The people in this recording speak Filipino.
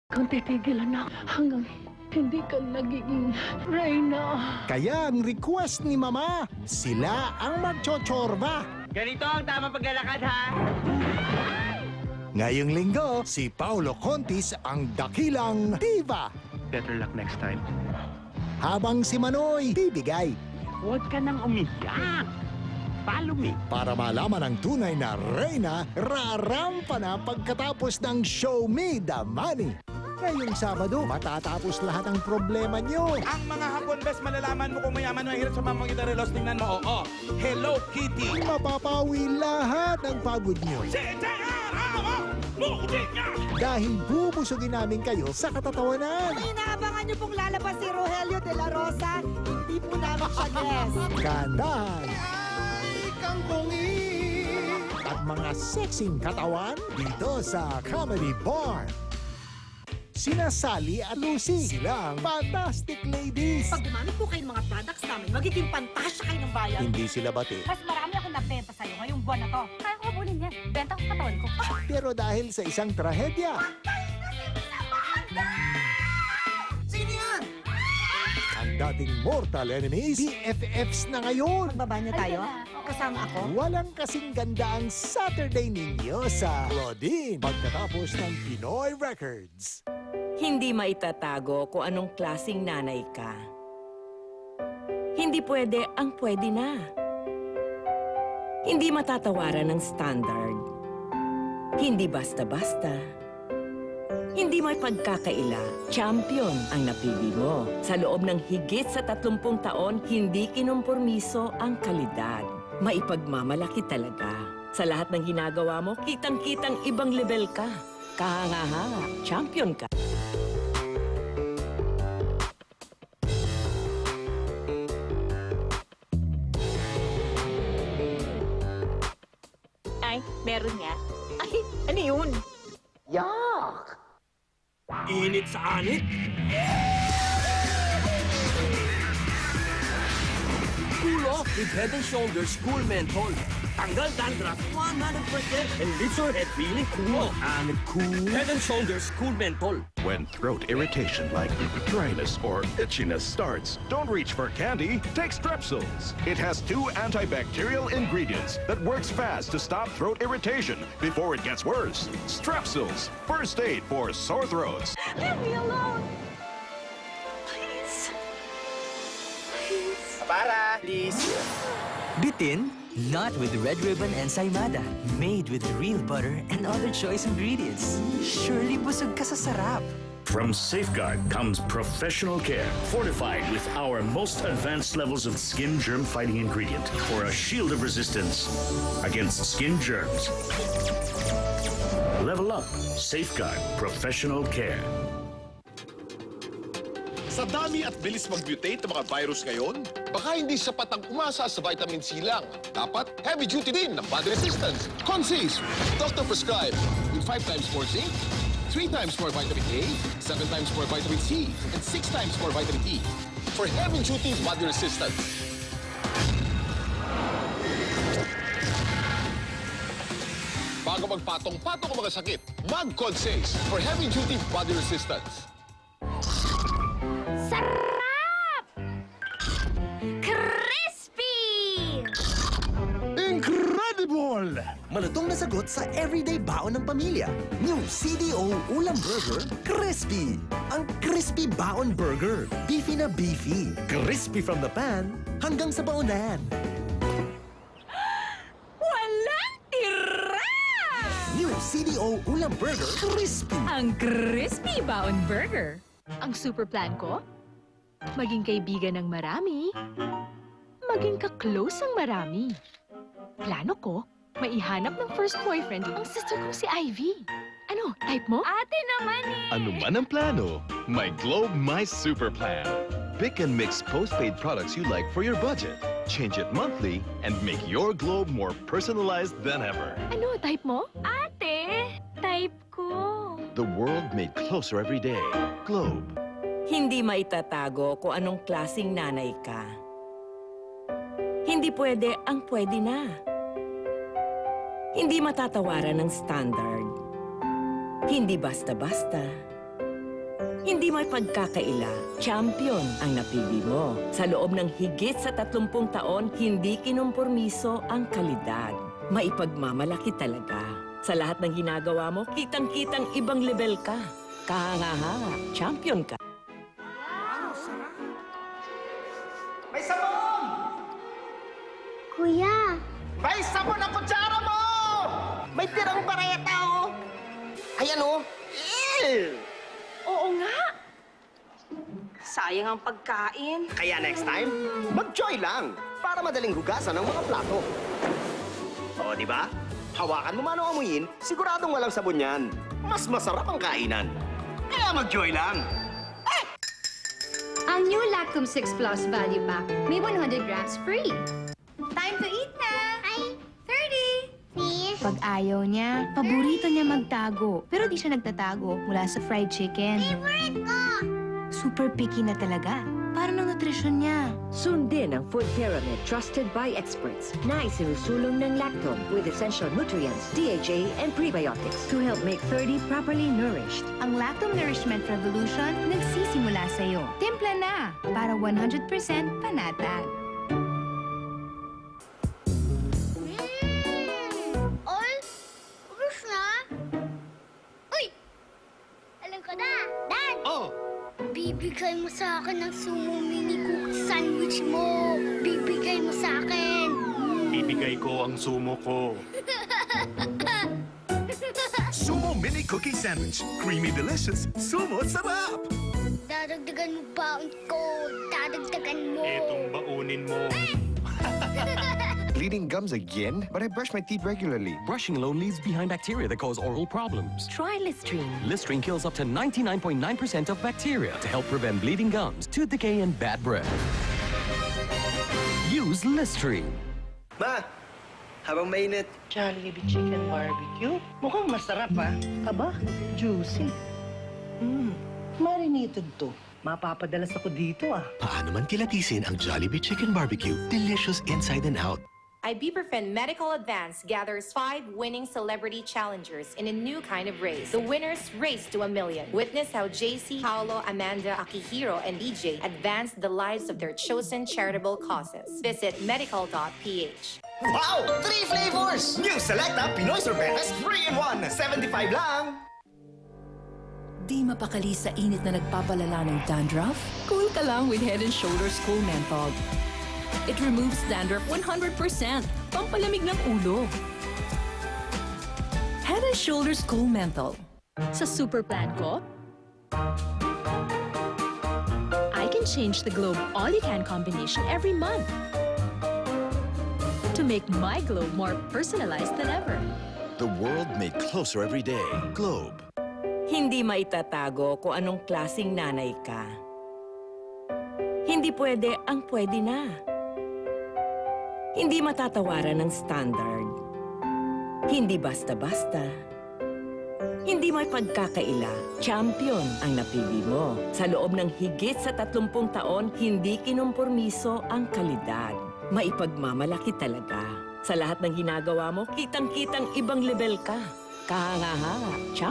Kung titigilan na hanggang hindi ka nagiging Reyna. Kaya ang request ni Mama, sila ang magchochorba. Ganito ang tamang paglalakad, ha? Ngayong linggo, si Paolo Contis ang dakilang diva. Better luck next time. Habang si Manoy, bibigay. Huwag ka nang umiyak. Follow me. Para malaman ang tunay na Reyna, rarampa na pagkatapos ng Show Me the Money. Ngayong Sabado, matatapos lahat ng problema nyo. Ang mga hapon, best malalaman mo kung mayaman o mahirap sa mamang relos. Tingnan mo, oo. Hello Kitty. Mapapawi lahat ng pagod nyo. Dahil bubusugin namin kayo sa katatawanan. Inaabangan niyo pong lalabas si Rogelio de la Rosa. Hindi po namin siya guess. Kandahan. At mga sexing katawan dito sa Comedy Bar. Sina Sally at Lucy, silang Fantastic Ladies. Pag dumami po kayong mga products namin, magiging pantasya kayo ng bayan. Hindi sila bati. Mas marami akong nabenta sa'yo ngayong buwan na to. Kaya ko habulin yan. Benta ko katawan ko. Pero dahil sa isang trahedya, Sino yan? ang dating mortal enemies, BFFs na ngayon. Magbaba niyo tayo? Ay, wala. Kasama ako? Walang kasing ganda ang Saturday ninyo sa Rodin pagkatapos ng Pinoy Records. Hindi maitatago kung anong klasing nanay ka. Hindi pwede ang pwede na. Hindi matatawaran ng standard. Hindi basta-basta. Hindi may pagkakaila. Champion ang napili mo. Sa loob ng higit sa 30 taon, hindi kinumpormiso ang kalidad. Maipagmamalaki talaga. Sa lahat ng ginagawa mo, kitang-kitang ibang level ka. Kahanga-hanga, champion ka. Ay, meron nga. Ay, ano yun? Init sa anit. Cool off with Head and Shoulders Cool Menthol. Tanggal dandruff 100% and leaves your head feeling cool and cool. Head and Shoulders Cool Menthol. When throat irritation like dryness or itchiness starts, don't reach for candy. Take Strepsils. It has 2 antibacterial ingredients that works fast to stop throat irritation before it gets worse. Strepsils, first aid for sore throats. Leave me alone. Please. Please. Para, please. Bitin, not with Red Ribbon and Saimada. Made with real butter and other choice ingredients. Surely busog ka sa sarap. From Safeguard comes professional care, fortified with our most advanced levels of skin germ-fighting ingredient for a shield of resistance against skin germs. Level up, Safeguard Professional Care. Sa dami at bilis mag-mutate ng mga virus ngayon, baka hindi sapat ang umasa sa vitamin C lang. Dapat heavy duty din ng body resistance. Consace, doctor prescribed with 5 times more zinc, 3 times more vitamin A, 7 times more vitamin C, and 6 times more vitamin E for heavy duty body resistance. Bago magpatong-patong ang mga sakit, mag-Consace for heavy duty body resistance. Sarap! Crispy! Incredible! Malutong na sagot sa everyday baon ng pamilya. New CDO Ulam Burger Crispy. Ang Crispy Baon Burger. Beefy na beefy. Crispy from the pan hanggang sa baonan. Walang tira! New CDO Ulam Burger Crispy. Ang Crispy Baon Burger. Ang super plan ko? Maging kaibigan ng marami. Maging ka-close ang marami. Plano ko, maihanap ng first boyfriend ang sister kong si Ivy. Ano, type mo? Ate naman eh! Ano man ang plano, my Globe My Super Plan. Pick and mix postpaid products you like for your budget. Change it monthly and make your Globe more personalized than ever. Ano, type mo? Ate, type ko. The world made closer every day. Globe. Hindi maitatago kung anong klasing nanay ka. Hindi pwede ang pwede na. Hindi matatawaran ng standard. Hindi basta-basta. Hindi may pagkakaila, champion ang napili mo. Sa loob ng higit sa 30 taon, hindi kinumpormiso ang kalidad. Maipagmamalaki talaga. Sa lahat ng ginagawa mo, kitang-kitang ibang level ka. Kahanga-hanga, champion ka. May sabon! Kuya, May sabon ang kutsara mo! May tirang bareta, oh! Ayan, oh! Oo nga. Sayang ang pagkain. Kaya next time, mag-joy lang para madaling hugasan ang mga plato. O, di ba? Hawakan mo man o amuyin, siguradong walang sabon yan. Mas masarap ang kainan. Kaya mag-joy lang. ang new Lactum 6 Plus Value Pack may 100 grams free. Time to eat na! Ay, 30! Please? Pag ayaw niya, paborito niya magtago. Pero di siya nagtatago mula sa fried chicken. Favorite ko! Super picky na talaga. Para ng nutrisyon niya. Sundin ang food pyramid trusted by experts na isinusulong ng Lactum with essential nutrients, DHA, and prebiotics to help make 30 properly nourished. Ang Lactum Nourishment Revolution nagsisimula sa'yo. Timpla na para 100% panatag. All? Ubus na? Uy! Alam ko na! Dad! Oh! Bibigay mo sa akin ng sumo mini cookie sandwich mo. Bibigay mo sa akin. Bibigay ko ang sumo ko. Sumo Mini Cookie Sandwich. Creamy delicious. Sumo sarap! Dadagdagan mo baon ko. Dadagdagan mo. baunin mo. Bleeding gums again? But I brush my teeth regularly. Brushing alone leaves behind bacteria that cause oral problems. Try Listerine. Listerine kills up to 99.9% of bacteria to help prevent bleeding gums, tooth decay, and bad breath. Use Listerine. Ma, habang mainit. Jollibee Chicken Barbecue? Mukhang masarap, ah. Aba, juicy. Marinated to. Mapapadalas ako dito, ah. Paano man kilatisin ang Jollibee Chicken Barbecue? Delicious inside and out. Ibuprofen Medical Advance gathers 5 winning celebrity challengers in a new kind of race. The winners race to 1 million. Witness how JC, Paolo, Amanda, Akihiro, and DJ advance the lives of their chosen charitable causes. Visit medical.ph. Wow! 3 flavors! New Selecta Pinoy Sorbetes 3-in-1. 75 lang! Di mapakali sa init na nagpapalala ng dandruff? Cool ka lang with Head & Shoulders Cool Menthol. It removes dandruff 100%. Pampalamig ng ulo. Head & Shoulders Cool Menthol. Sa super plan ko, I can change the Globe All-You-Can combination every month to make my globe more personalized than ever. The world made closer every day. Globe. Hindi maitatago kung anong klasing nanay ka. Hindi pwede ang pwede na. Hindi matatawaran ng standard. Hindi basta-basta. Hindi may pagkakaila, champion ang napili mo. Sa loob ng higit sa 30 taon, hindi kinumpormiso ang kalidad. Maipagmamalaki talaga. Sa lahat ng ginagawa mo, kitang-kitang ibang level ka. Kahanga-hanga, champion.